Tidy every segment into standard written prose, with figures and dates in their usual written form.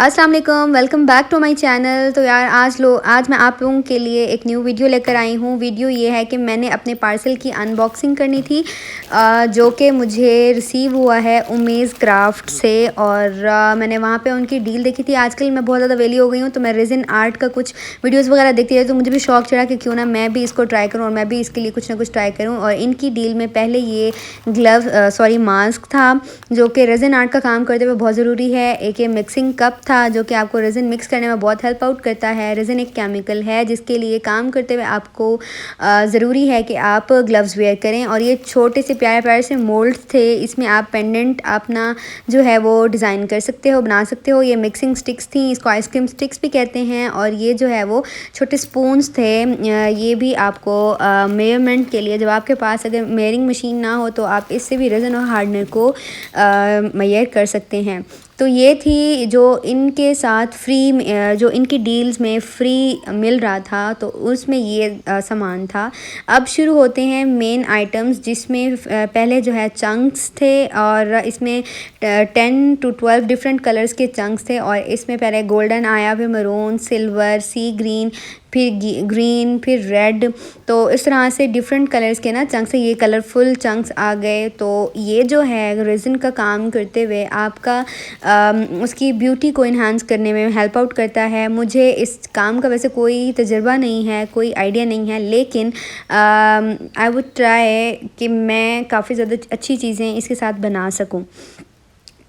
अस्सलाम वालेकुम, welcome back to my channel. तो यार आज मैं आप लोगों के लिए एक न्यू वीडियो लेकर आई हूँ। वीडियो ये है कि मैंने अपने पार्सल की अनबॉक्सिंग करनी थी जो कि मुझे रिसीव हुआ है उमेज़ क्राफ्ट से। और मैंने वहाँ पे उनकी डील देखी थी। आजकल मैं बहुत ज़्यादा वेली हो गई हूँ, तो मैं रेज़िन आर्ट का कुछ वीडियोस वगैरह देखती रहती, तो मुझे भी शौक चढ़ा कि क्यों ना मैं भी इसको ट्राई करूँ और मैं भी इसके लिए कुछ ना कुछ ट्राई करूँ। और इनकी डील में पहले ये मास्क था जो कि रेज़िन आर्ट का काम करते हुए बहुत ज़रूरी है। एक ये मिक्सिंग कप था जो कि आपको रेज़िन मिक्स करने में बहुत हेल्प आउट करता है। रेज़िन एक केमिकल है जिसके लिए काम करते हुए आपको ज़रूरी है कि आप ग्लव्स वेयर करें। और ये छोटे से प्यारे प्यारे से मोल्ड्स थे, इसमें आप पेंडेंट अपना जो है वो डिज़ाइन कर सकते हो, बना सकते हो। ये मिक्सिंग स्टिक्स थी, इसको आइसक्रीम स्टिक्स भी कहते हैं। और ये जो है वो छोटे स्पून्स थे। ये भी आपको मेजरमेंट के लिए, जब आपके पास अगर मेयरिंग मशीन ना हो तो आप इससे भी रेज़िन और हार्डनर को मेयर कर सकते हैं। तो ये थी जो इनके साथ जो इनकी डील्स में फ्री मिल रहा था, तो उसमें ये सामान था। अब शुरू होते हैं मेन आइटम्स, जिसमें पहले जो है चंक्स थे और इसमें 10 to 12 डिफरेंट कलर्स के चंक्स थे। और इसमें पहले गोल्डन आया, फिर मरून, सिल्वर, सी ग्रीन, फिर ग्रीन, फिर रेड। तो इस तरह से डिफरेंट कलर्स के ना चंक्स, ये कलरफुल चंक्स आ गए। तो ये जो है रेज़िन का काम करते हुए आपका उसकी ब्यूटी को इन्हांस करने में हेल्प आउट करता है। मुझे इस काम का वैसे कोई तजुर्बा नहीं है, कोई आइडिया नहीं है, लेकिन आई वुड ट्राई कि मैं काफ़ी ज़्यादा अच्छी चीज़ें इसके साथ बना सकूं।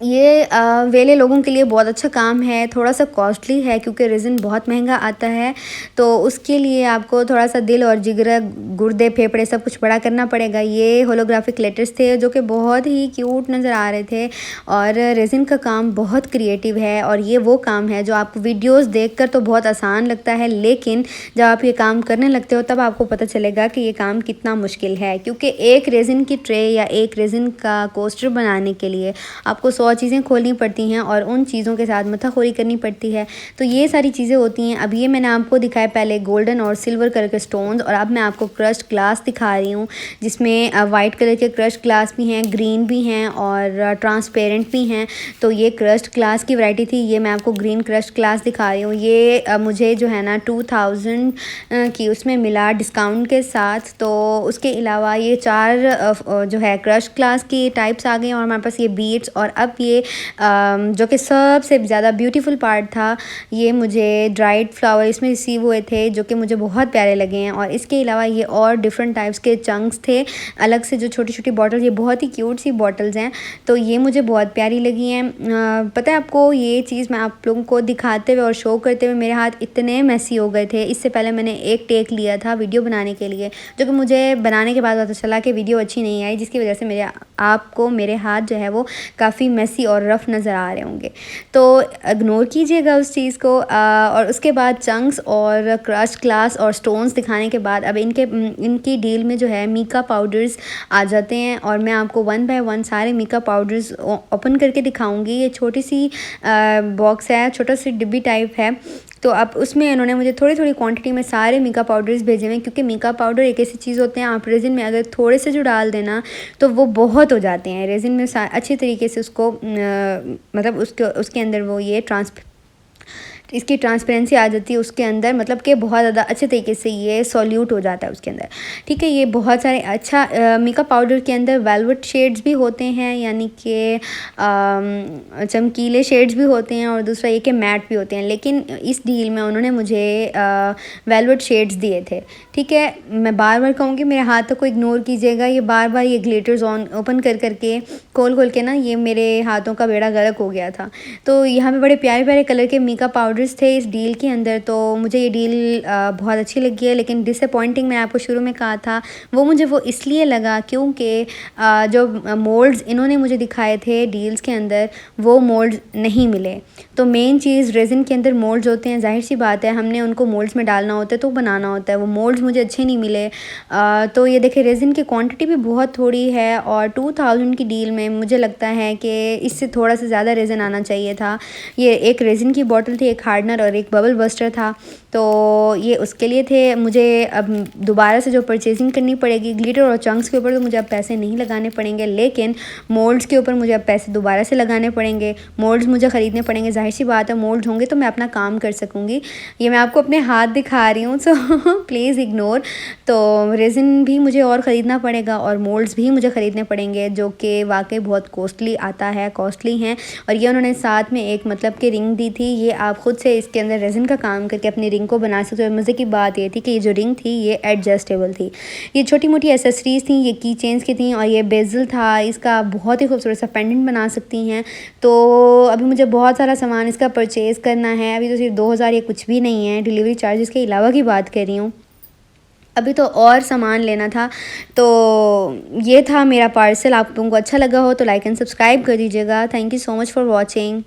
ये वेले लोगों के लिए बहुत अच्छा काम है। थोड़ा सा कॉस्टली है क्योंकि रेज़िन बहुत महंगा आता है, तो उसके लिए आपको थोड़ा सा दिल और जिगरा, गुर्दे, फेफड़े सब कुछ बड़ा करना पड़ेगा। ये होलोग्राफिक लेटर्स थे जो कि बहुत ही क्यूट नज़र आ रहे थे। और रेज़िन का काम बहुत क्रिएटिव है और ये वो काम है जो आपको वीडियोज़ देख तो बहुत आसान लगता है, लेकिन जब आप ये काम करने लगते हो तब आपको पता चलेगा कि ये काम कितना मुश्किल है। क्योंकि एक रेज़िन की ट्रे या एक रेज़िन का कोस्टर बनाने के लिए आपको 100 चीज़ें खोलनी पड़ती हैं और उन चीज़ों के साथ मथाखोरी करनी पड़ती है। तो ये सारी चीज़ें होती हैं। अब ये मैंने आपको दिखाया पहले गोल्डन और सिल्वर कलर के स्टोन्स, और अब मैं आपको क्रश्ड ग्लास दिखा रही हूँ जिसमें वाइट कलर के क्रश्ड ग्लास भी हैं, ग्रीन भी हैं और ट्रांसपेरेंट भी हैं। तो ये क्रश्ड ग्लास की वैरायटी थी। ये मैं आपको ग्रीन क्रश्ड ग्लास दिखा रही हूँ। ये मुझे जो है ना 2000 की उसमें मिला डिस्काउंट के साथ। तो उसके अलावा ये 4 जो है क्रश्ड ग्लास की टाइप्स आ गए और हमारे पास ये बीड्स। और अब ये जो कि सबसे ज़्यादा ब्यूटीफुल पार्ट था, ये मुझे ड्राइड फ्लावर इसमें रिसीव हुए थे जो कि मुझे बहुत प्यारे लगे हैं। और इसके अलावा ये और डिफरेंट टाइप्स के चंक्स थे अलग से, जो छोटी छोटी बॉटल, ये बहुत ही क्यूट सी बॉटल्स हैं। तो ये मुझे बहुत प्यारी लगी हैं। पता है आपको, ये चीज़ मैं आप लोगों को दिखाते हुए और शो करते हुए मेरे हाथ इतने मैसी हो गए थे। इससे पहले मैंने एक टेक लिया था वीडियो बनाने के लिए, जो कि मुझे बनाने के बाद पता चला कि वीडियो अच्छी नहीं आई, जिसकी वजह से आपको मेरे हाथ जो है वो काफ़ी मैसी और रफ़ नज़र आ रहे होंगे। तो इग्नोर कीजिएगा उस चीज़ को। और उसके बाद चंक्स और क्रश्ड ग्लास और स्टोन्स दिखाने के बाद अब इनकी डील में जो है मीका पाउडर्स आ जाते हैं। और मैं आपको 1 बाय 1 सारे मीका पाउडर्स ओपन करके दिखाऊंगी। ये छोटी सी बॉक्स है, छोटा सी डिब्बी टाइप है। तो अब उसमें इन्होंने मुझे थोड़ी थोड़ी क्वांटिटी में सारे मीका पाउडर्स भेजे हुए हैं, क्योंकि मीका पाउडर एक ऐसी चीज़ होते हैं, आप रेज़िन में अगर थोड़े से जो डाल देना तो वो बहुत हो जाते हैं। रेज़िन में अच्छी तरीके से उसको मतलब उसके अंदर वो ये इसकी ट्रांसपेरेंसी आ जाती है उसके अंदर, मतलब कि बहुत ज़्यादा अच्छे तरीके से ये सॉल्यूट हो जाता है उसके अंदर। ठीक है, ये बहुत सारे अच्छा मेकअप पाउडर के अंदर वेलवेट शेड्स भी होते हैं, यानी कि चमकीले शेड्स भी होते हैं, और दूसरा ये कि मैट भी होते हैं। लेकिन इस डील में उन्होंने मुझे वेलवेट शेड्स दिए थे। ठीक है, मैं बार बार कहूँगी मेरे हाथों को इग्नोर कीजिएगा। ये बार बार ये ग्लिटर्स ओपन करके खोल के ना ये मेरे हाथों का बेड़ा गर्क हो गया था। तो यहाँ पे बड़े प्यारे प्यारे कलर के मेकअप पाउडर्स थे इस डील के अंदर। तो मुझे ये डील बहुत अच्छी लगी है, लेकिन डिसअपॉइंटिंग मैं आपको शुरू में कहा था वो इसलिए लगा क्योंकि जो मोल्ड्स इन्होंने मुझे दिखाए थे डील्स के अंदर वो मोल्ड्स नहीं मिले। तो मेन चीज़ रेज़िन के अंदर मोल्ड्स होते हैं, जाहिर सी बात है हमने उनको मोल्ड्स में डालना होता है तो बनाना होता है। वो मोल्ड्स मुझे अच्छे नहीं मिले। तो ये देखिए रेज़िन की क्वांटिटी भी बहुत थोड़ी है, और 2000 की डील में मुझे लगता है कि इससे थोड़ा सा ज़्यादा रेज़िन आना चाहिए था। ये एक रेज़िन की बॉटल थी, एक हार्डनर और एक बबल बस्टर था, तो ये उसके लिए थे। मुझे अब दोबारा से जो परचेजिंग करनी पड़ेगी ग्लिटर और चंक्स के ऊपर तो मुझे अब पैसे नहीं लगाने पड़ेंगे, लेकिन मोल्ड्स के ऊपर मुझे अब पैसे दोबारा से लगाने पड़ेंगे। मोल्ड्स मुझे ख़रीदने पड़ेंगे, जाहिर सी बात है मोल्ड्स होंगे तो मैं अपना काम कर सकूँगी। ये मैं आपको अपने हाथ दिखा रही हूँ, सो प्लीज़ इग्नोर। तो रेज़िन भी मुझे और ख़रीदना पड़ेगा और मोल्ड्स भी मुझे ख़रीदने पड़ेंगे, जो कि वाकई बहुत कॉस्टली हैं। और ये उन्होंने साथ में एक मतलब कि रिंग दी थी, ये आप ख़ुद से इसके अंदर रेज़िन का काम करके अपनी रिंग को बना सकते हो। मज़े की बात ये थी कि ये जो रिंग थी ये एडजस्टेबल थी। ये छोटी मोटी एसेसरीज़ थी, ये की चेन्स की थी और ये बेजल था, इसका बहुत ही खूबसूरत सा पेंडेंट बना सकती हैं। तो अभी मुझे बहुत सारा सामान इसका परचेज़ करना है। अभी तो सिर्फ 2000 ये कुछ भी नहीं है, डिलीवरी चार्जेस के अलावा की बात कर रही हूँ। अभी तो और सामान लेना था। तो ये था मेरा पार्सल। आप लोगों को अच्छा लगा हो तो लाइक एंड सब्सक्राइब कर दीजिएगा। Thank you so much for watching.